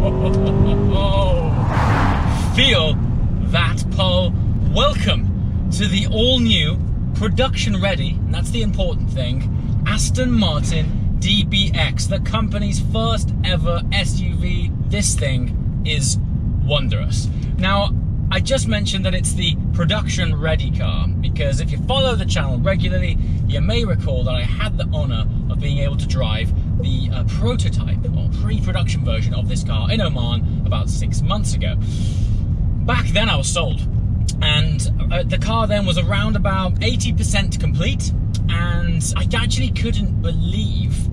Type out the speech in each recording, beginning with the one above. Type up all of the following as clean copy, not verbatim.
Feel that pull. Welcome to the all-new, production-ready, and that's the important thing, Aston Martin DBX, the company's first ever SUV. This thing is wondrous. Now, I just mentioned that it's the production-ready car because if you follow the channel regularly, you may recall that I had the honour of being able to drive the prototype or pre-production version of this car in Oman about 6 months ago. Back then I was sold, and the car then was around about 80% complete, and I actually couldn't believe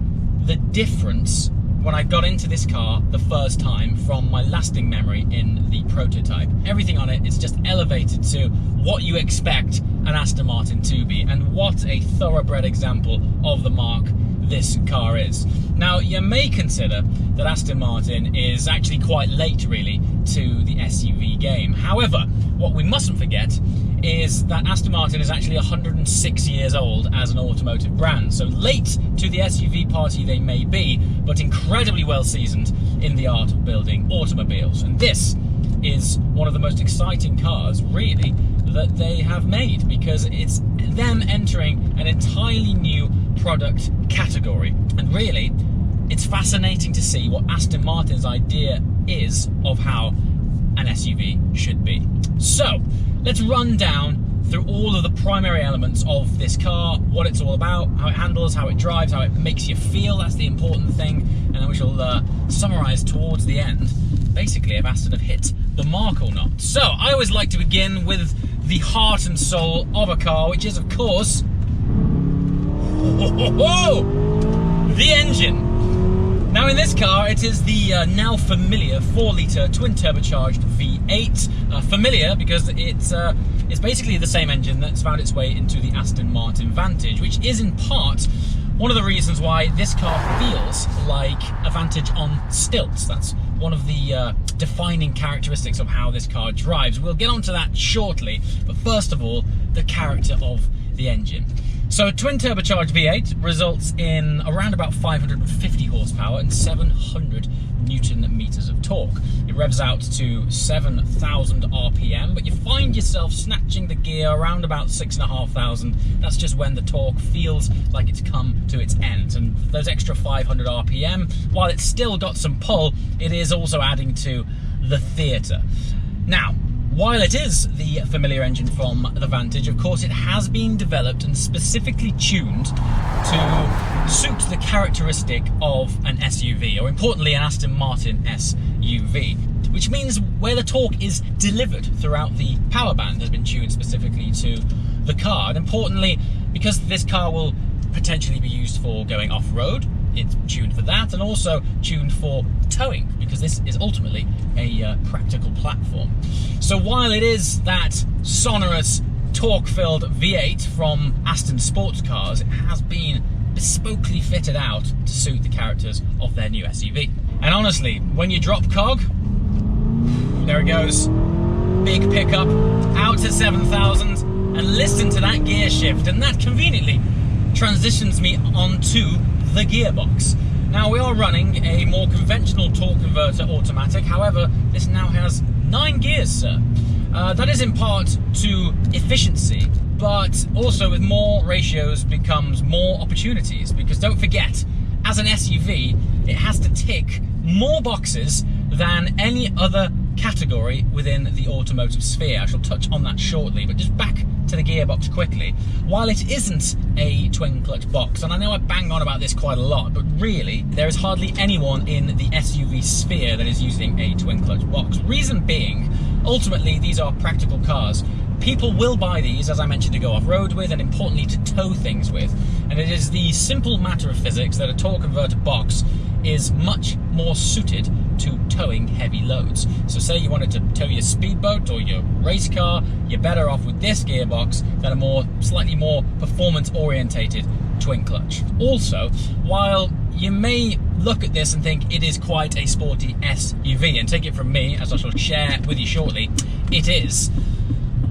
the difference when I got into this car the first time from my lasting memory in the prototype. Everything on it is just elevated to what you expect an Aston Martin to be, and what a thoroughbred example of the mark this car is. Now, you may consider that Aston Martin is actually quite late, really, to the SUV game. However, what we mustn't forget is that Aston Martin is actually 106 years old as an automotive brand. So late to the SUV party they may be, but incredibly well seasoned in the art of building automobiles. And this is one of the most exciting cars, really, that they have made, because it's them entering an entirely new product category. And really, it's fascinating to see what Aston Martin's idea is of how an SUV should be. So, let's run down through all of the primary elements of this car, what it's all about, how it handles, how it drives, how it makes you feel. That's the important thing. And then we shall summarise towards the end, basically, if Aston have hit the mark or not. So, I always like to begin with the heart and soul of a car, which is, of course, the engine. Now, in this car, it is the now familiar 4-litre twin-turbocharged V8. Familiar because it's basically the same engine that's found its way into the Aston Martin Vantage, which is in part one of the reasons why this car feels like a Vantage on stilts. That's one of the defining characteristics of how this car drives. We'll get onto that shortly, but first of all, the character of the engine. So a twin-turbocharged V8 results in around about 550 horsepower and 700 Newton meters of torque. It revs out to 7,000 RPM, but you find yourself snatching the gear around about 6,500. That's just when the torque feels like it's come to its end. And those extra 500 RPM, while it's still got some pull, it is also adding to the theatre. Now, while it is the familiar engine from the Vantage, of course, it has been developed and specifically tuned to suit the characteristic of an SUV, or importantly, an Aston Martin SUV, which means where the torque is delivered throughout the power band has been tuned specifically to the car. And importantly, because this car will potentially be used for going off-road, it's tuned for that, and also tuned for towing, because this is ultimately a practical platform. So while it is that sonorous, torque-filled V8 from Aston sports cars, it has been bespokely fitted out to suit the characters of their new SUV. And honestly, when you drop cog, there it goes, big pickup, out to 7,000, and listen to that gear shift, and that conveniently transitions me onto the gearbox. Now, we are running a more conventional torque converter automatic, however, this now has 9 gears, sir. That is in part to efficiency, but also with more ratios becomes more opportunities, because don't forget, as an SUV, it has to tick more boxes than any other category within the automotive sphere. I shall touch on that shortly, but just back to the gearbox quickly. While it isn't a twin clutch box, and I know I bang on about this quite a lot, but really there is hardly anyone in the SUV sphere that is using a twin clutch box. Reason being, ultimately these are practical cars. People will buy these, as I mentioned, to go off-road with, and importantly to tow things with. And it is the simple matter of physics that a torque converter box is much more suited to towing heavy loads. So say you wanted to tow your speedboat or your race car, you're better off with this gearbox than a slightly more performance orientated twin clutch. Also, while you may look at this and think it is quite a sporty SUV, and take it from me, as I shall share with you shortly, it is.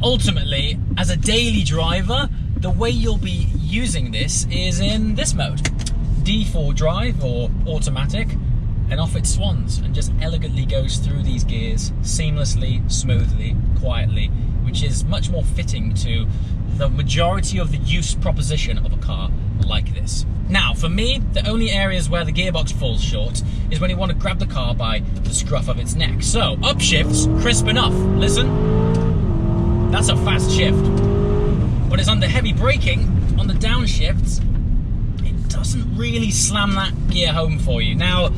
Ultimately, as a daily driver, the way you'll be using this is in this mode. D4 drive or automatic, and off it swans and just elegantly goes through these gears seamlessly, smoothly, quietly, which is much more fitting to the majority of the use proposition of a car like this. Now, for me, the only areas where the gearbox falls short is when you want to grab the car by the scruff of its neck. So, upshifts, crisp enough. Listen, that's a fast shift. But it's under heavy braking, on the downshifts, it doesn't really slam that gear home for you. Now,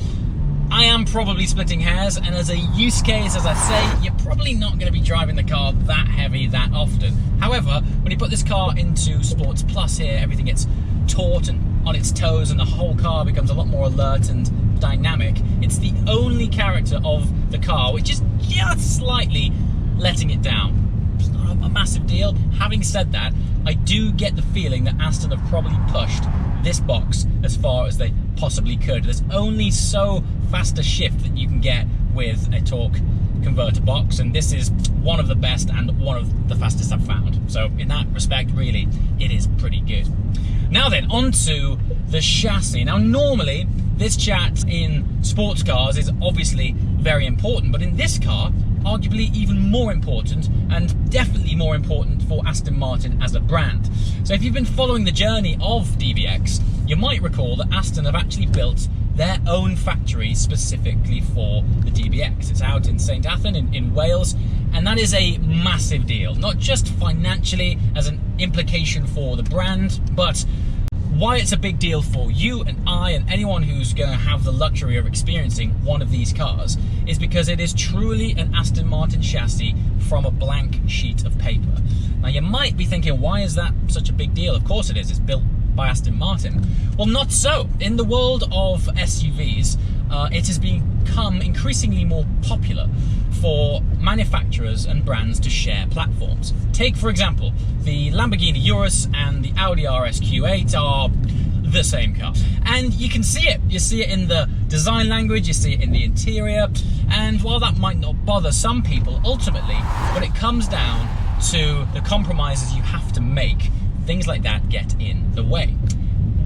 I am probably splitting hairs, and as a use case, as I say, you're probably not going to be driving the car that heavy that often. However, when you put this car into Sports Plus here, everything gets taut and on its toes, and the whole car becomes a lot more alert and dynamic. It's the only character of the car which is just slightly letting it down. It's not a massive deal. Having said that, I do get the feeling that Aston have probably pushed this box as far as they possibly could. There's only so fast a shift that you can get with a torque converter box, and this is one of the best and one of the fastest I've found. So in that respect, really, it is pretty good. Now then, onto the chassis. Now normally, this chat in sports cars is obviously very important, but in this car, arguably even more important, and definitely more important for Aston Martin as a brand. So if you've been following the journey of DBX, you might recall that Aston have actually built their own factory specifically for the DBX. It's out in St Athan in Wales, and that is a massive deal, not just financially as an implication for the brand, but why it's a big deal for you and I and anyone who's going to have the luxury of experiencing one of these cars is because it is truly an Aston Martin chassis from a blank sheet of paper. Now you might be thinking, why is that such a big deal? Of course it is, it's built by Aston Martin. Well, not so. In the world of SUVs, it has become increasingly more popular for manufacturers and brands to share platforms. Take, for example, the Lamborghini Urus and the Audi RS Q8 are the same car. And you can see it. You see it in the design language, you see it in the interior, and while that might not bother some people, ultimately, when it comes down to the compromises you have to make, things like that get in the way.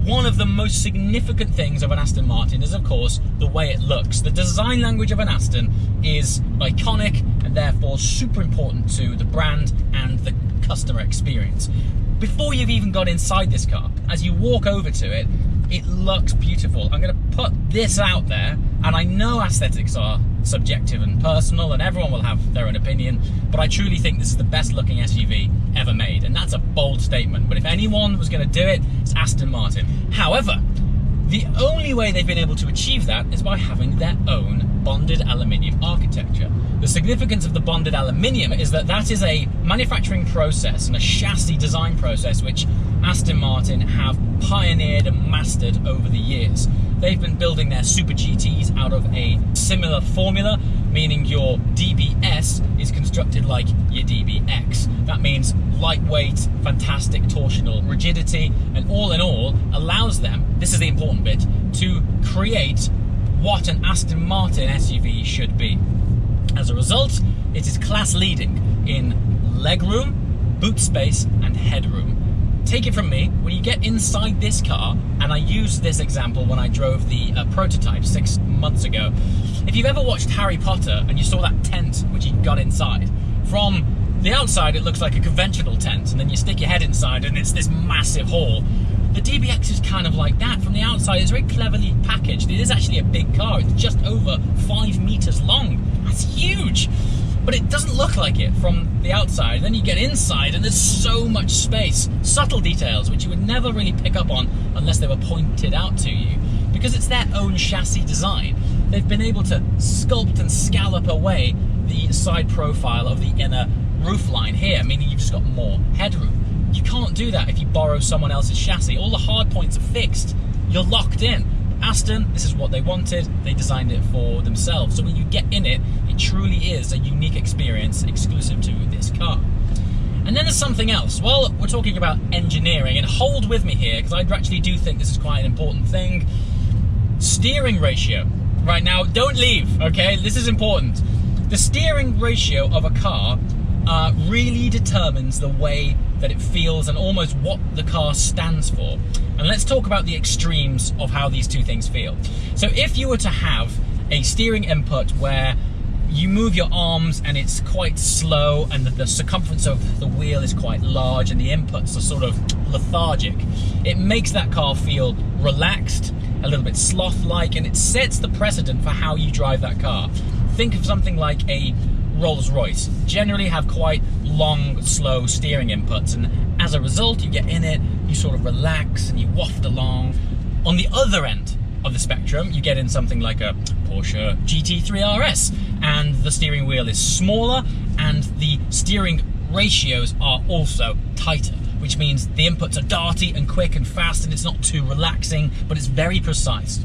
One of the most significant things of an Aston Martin is, of course, the way it looks. The design language of an Aston is iconic and therefore super important to the brand and the customer experience. Before you've even got inside this car, as you walk over to it, it looks beautiful. I'm going to put this out there, and I know aesthetics are subjective and personal, and everyone will have their own opinion, but I truly think this is the best looking SUV ever made, and that's a bold statement, but if anyone was going to do it, it's Aston Martin. However, the only way they've been able to achieve that is by having their own bonded aluminium architecture. The significance of the bonded aluminium is that that is a manufacturing process and a chassis design process which Aston Martin have pioneered and mastered over the years. They've been building their Super GTs out of a similar formula, meaning your DBS is constructed like your DBX. That means lightweight, fantastic torsional rigidity, and all in all allows them, this is the important bit, to create what an Aston Martin SUV should be. As a result, it is class leading in legroom, boot space, and headroom. Take it from me, when you get inside this car, and I used this example when I drove the prototype 6 months ago, if you've ever watched Harry Potter and you saw that tent which he got inside, from the outside it looks like a conventional tent, and then you stick your head inside and it's this massive hall. The DBX is kind of like that. From the outside, it's very cleverly packaged. It is actually a big car. It's just over 5 meters long. That's huge. But it doesn't look like it from the outside. Then you get inside and there's so much space. Subtle details which you would never really pick up on unless they were pointed out to you. Because it's their own chassis design, they've been able to sculpt and scallop away the side profile of the inner roofline here, meaning you've just got more headroom. You can't do that if you borrow someone else's chassis. All the hard points are fixed. You're locked in. Aston, this is what they wanted. They designed it for themselves. So when you get in it, it truly is a unique experience exclusive to this car. And then there's something else. Well, we're talking about engineering, and hold with me here, because I actually do think this is quite an important thing. Steering ratio. Right now, don't leave, okay? This is important. The steering ratio of a car really determines the way that it feels and almost what the car stands for. And let's talk about the extremes of how these two things feel. So if you were to have a steering input where you move your arms and it's quite slow, and the circumference of the wheel is quite large, and the inputs are sort of lethargic. It makes that car feel relaxed, a little bit sloth-like, and it sets the precedent for how you drive that car. Think of something like a Rolls-Royce. Generally have quite long, slow steering inputs, and as a result, you get in it, you sort of relax and you waft along. On the other end of the spectrum, you get in something like a Porsche GT3 RS, and the steering wheel is smaller and the steering ratios are also tighter, which means the inputs are darty and quick and fast, and it's not too relaxing, but it's very precise.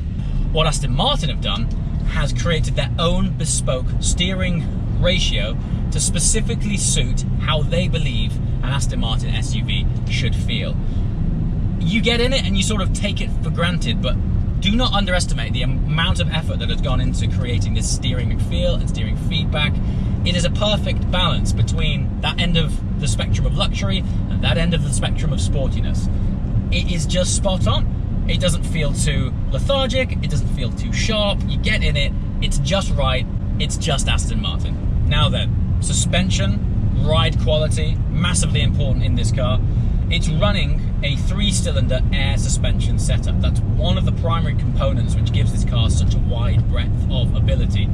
What Aston Martin have done has created their own bespoke steering ratio to specifically suit how they believe an Aston Martin SUV should feel. You get in it and you sort of take it for granted, but do not underestimate the amount of effort that has gone into creating this steering feel and steering feedback. It is a perfect balance between that end of the spectrum of luxury and that end of the spectrum of sportiness. It is just spot on. It doesn't feel too lethargic, it doesn't feel too sharp. You get in it, it's just right, it's just Aston Martin. Now then, suspension, ride quality, massively important in this car. It's running a 3-cylinder air suspension setup. That's one of the primary components which gives this car such a wide breadth of ability.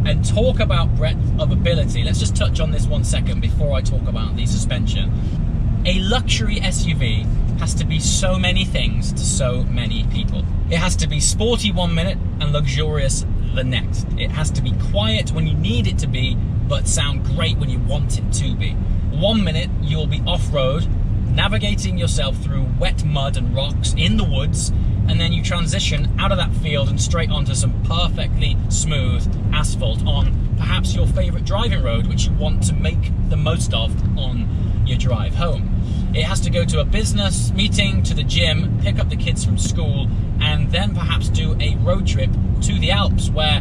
And talk about breadth of ability, let's just touch on this 1 second before I talk about the suspension. A luxury SUV has to be so many things to so many people. It has to be sporty 1 minute and luxurious the next. It has to be quiet when you need it to be, but sound great when you want it to be. 1 minute you'll be off-road, navigating yourself through wet mud and rocks in the woods, and then you transition out of that field and straight onto some perfectly smooth asphalt on perhaps your favorite driving road, which you want to make the most of on your drive home. It has to go to a business meeting, to the gym, pick up the kids from school, and then perhaps do a road trip to the Alps, where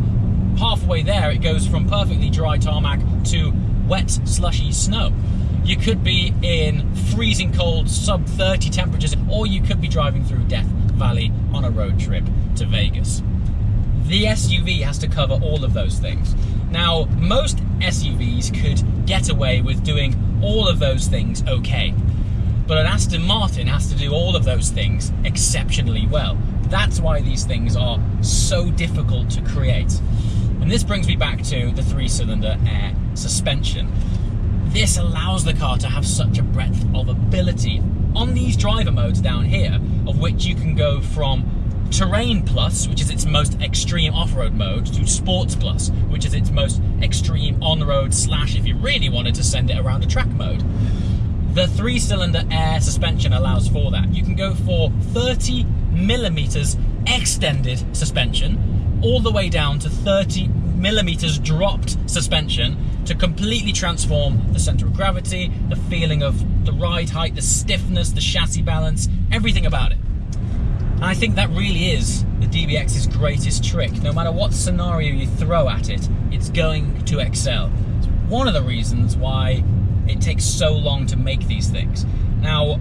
halfway there it goes from perfectly dry tarmac to wet, slushy snow. You could be in freezing cold, sub-30 temperatures, or you could be driving through Death Valley on a road trip to Vegas. The SUV has to cover all of those things. Now, most SUVs could get away with doing all of those things okay, but an Aston Martin has to do all of those things exceptionally well. That's why these things are so difficult to create. And this brings me back to the 3-cylinder air suspension. This allows the car to have such a breadth of ability on these driver modes down here, of which you can go from Terrain Plus, which is its most extreme off-road mode, to Sports Plus, which is its most extreme on-road / if you really wanted to send it around a track mode. The 3-cylinder air suspension allows for that. You can go for 30 millimeters extended suspension, all the way down to 30 millimeters dropped suspension, to completely transform the center of gravity, the feeling of the ride height, the stiffness, the chassis balance, everything about it. And I think that really is the DBX's greatest trick. No matter what scenario you throw at it, it's going to excel. It's one of the reasons why it takes so long to make these things. Now,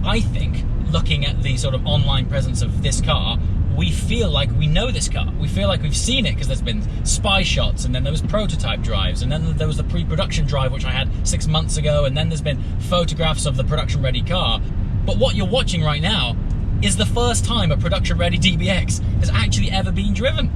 I think, looking at the sort of online presence of this car, we feel like we know this car. We feel like we've seen it because there's been spy shots, and then there was prototype drives, and then there was the pre-production drive, which I had 6 months ago, and then there's been photographs of the production-ready car. But what you're watching right now is the first time a production-ready DBX has actually ever been driven.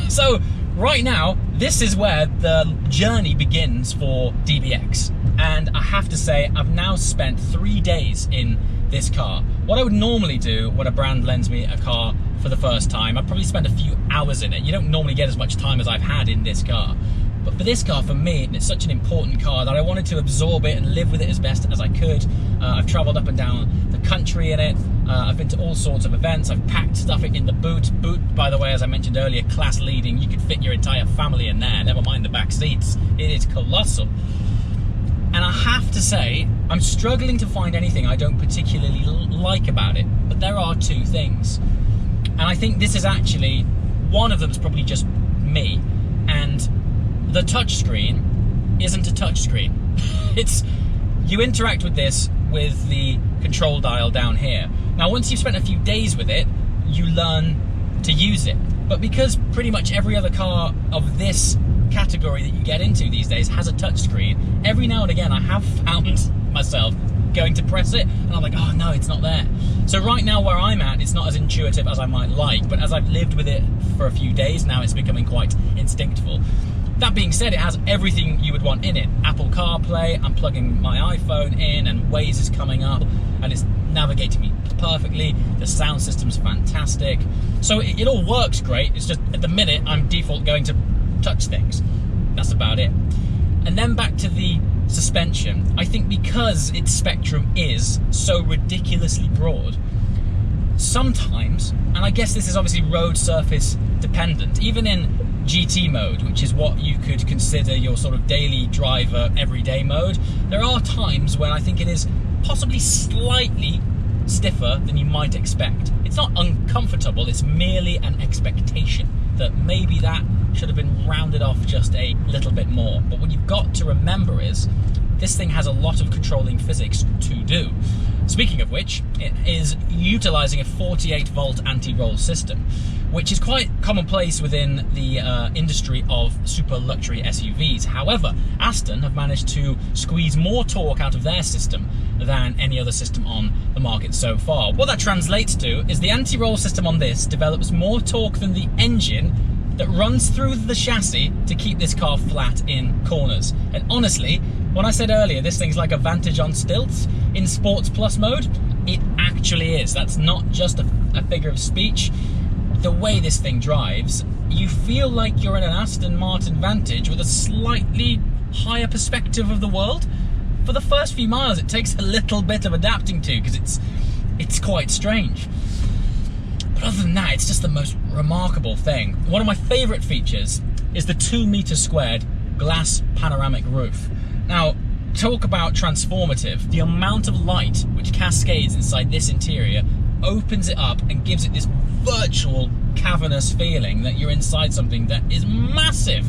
So right now, this is where the journey begins for DBX. And I have to say, I've now spent 3 days in this car. What I would normally do when a brand lends me a car for the first time, I'd probably spend a few hours in it. You don't normally get as much time as I've had in this car. But for this car, for me, it's such an important car that I wanted to absorb it and live with it as best as I could. I've traveled up and down the country in it. I've been to all sorts of events. I've packed stuff in the boot. Boot, by the way, as I mentioned earlier, class leading. You could fit your entire family in there, never mind the back seats. It is colossal. And I have to say, I'm struggling to find anything I don't particularly like about it. But there are two things. And I think this is actually, one of them is probably just me. And the touchscreen isn't a touchscreen. You interact with this with the control dial down here. Now, once you've spent a few days with it, you learn to use it. But because pretty much every other car of this category that you get into these days has a touchscreen, every now and again I have found myself going to press it and I'm like, oh no, it's not there. So right now where I'm at, it's not as intuitive as I might like, but as I've lived with it for a few days now, it's becoming quite instinctful. That being said, it has everything you would want in it. Apple CarPlay, I'm plugging my iPhone in and Waze is coming up and it's navigating me perfectly. The sound system's fantastic. So it all works great. It's just at the minute I'm default going to touch things. That's about it. And then back to the suspension. I think because its spectrum is so ridiculously broad, sometimes, and I guess this is obviously road surface dependent, even in GT mode, which is what you could consider your sort of daily driver, everyday mode, there are times when I think it is possibly slightly stiffer than you might expect. It's not uncomfortable, it's merely an expectation that maybe that should have been rounded off just a little bit more. But what you've got to remember is this thing has a lot of controlling physics to do. Speaking of which, it is utilizing a 48-volt anti-roll system, which is quite commonplace within the industry of super luxury SUVs. However, Aston have managed to squeeze more torque out of their system than any other system on the market so far. What that translates to is the anti-roll system on this develops more torque than the engine that runs through the chassis to keep this car flat in corners. And honestly, when I said earlier this thing's like a Vantage on stilts in Sports Plus mode, it actually is. That's not just a figure of speech. The way this thing drives, you feel like you're in an Aston Martin Vantage with a slightly higher perspective of the world. For the first few miles, it takes a little bit of adapting to because it's quite strange. But other than that, it's just the most remarkable thing. One of my favourite features is the 2 meter squared glass panoramic roof. Now, talk about transformative. The amount of light which cascades inside this interior opens it up and gives it this virtual cavernous feeling that you're inside something that is massive.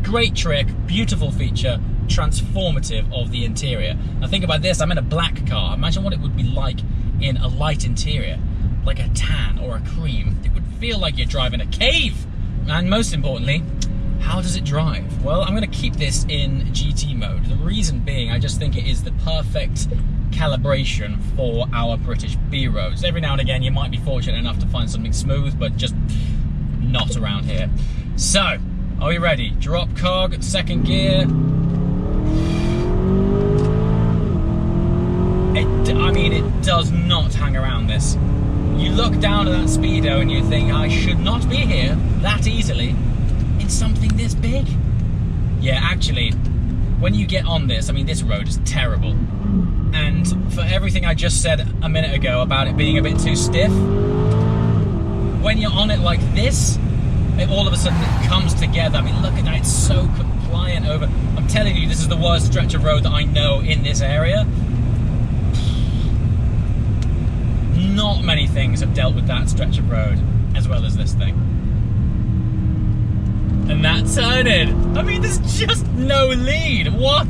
Great trick, beautiful feature, transformative of the interior. Now think about this, I'm in a black car. Imagine what it would be like in a light interior, like a tan or a cream. It would feel like you're driving a cave. And most importantly, how does it drive? Well, I'm going to keep this in GT mode. The reason being, I just think it is the perfect calibration for our British B roads. Every now and again, you might be fortunate enough to find something smooth, but just not around here. So, are we ready? Drop cog, second gear. I mean, it does not hang around this. You look down at that speedo and you think, I should not be here that easily in something this big. Yeah, actually, when you get on this, I mean, this road is terrible. And for everything I just said a minute ago about it being a bit too stiff, when you're on it like this, all of a sudden it comes together. I mean, look at that, it's so compliant over. I'm telling you, this is the worst stretch of road that I know in this area. Not many things have dealt with that stretch of road as well as this thing. And that turning. I mean, there's just no lead. What?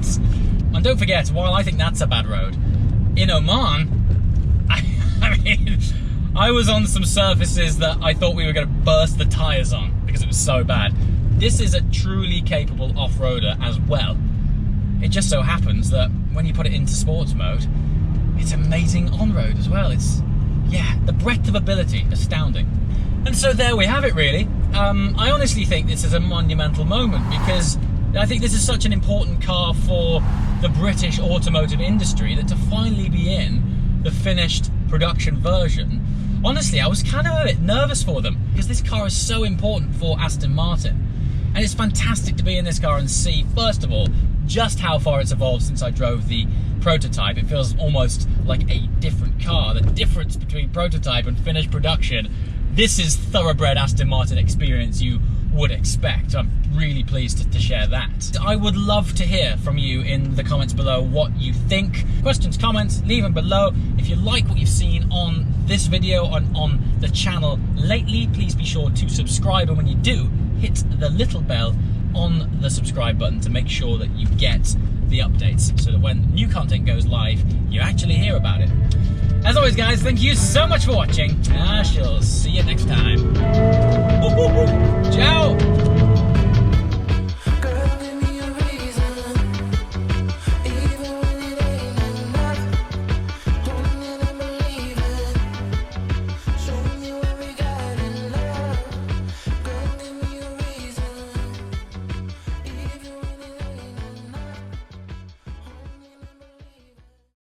And don't forget, while I think that's a bad road, in Oman, I mean, I was on some surfaces that I thought we were going to burst the tyres on because it was so bad. This is a truly capable off-roader as well. It just so happens that when you put it into sports mode, it's amazing on-road as well. It's, yeah, the breadth of ability, astounding. And so there we have it, really. I honestly think this is a monumental moment because I think this is such an important car for the British automotive industry that to finally be in the finished production version, honestly, I was kind of a bit nervous for them because this car is so important for Aston Martin. And it's fantastic to be in this car and see, first of all, just how far it's evolved since I drove the prototype. It feels almost like a different car. The difference between prototype and finished production, this is thoroughbred Aston Martin experience you would expect. I'm really pleased to share that. I would love to hear from you in the comments below what you think. Questions, comments, leave them below. If you like what you've seen on this video on the channel lately, please be sure to subscribe, and when you do, hit the little bell on the subscribe button to make sure that you get the updates so that when new content goes live, you actually hear about it. As always, guys, thank you so much for watching. I shall see you next time.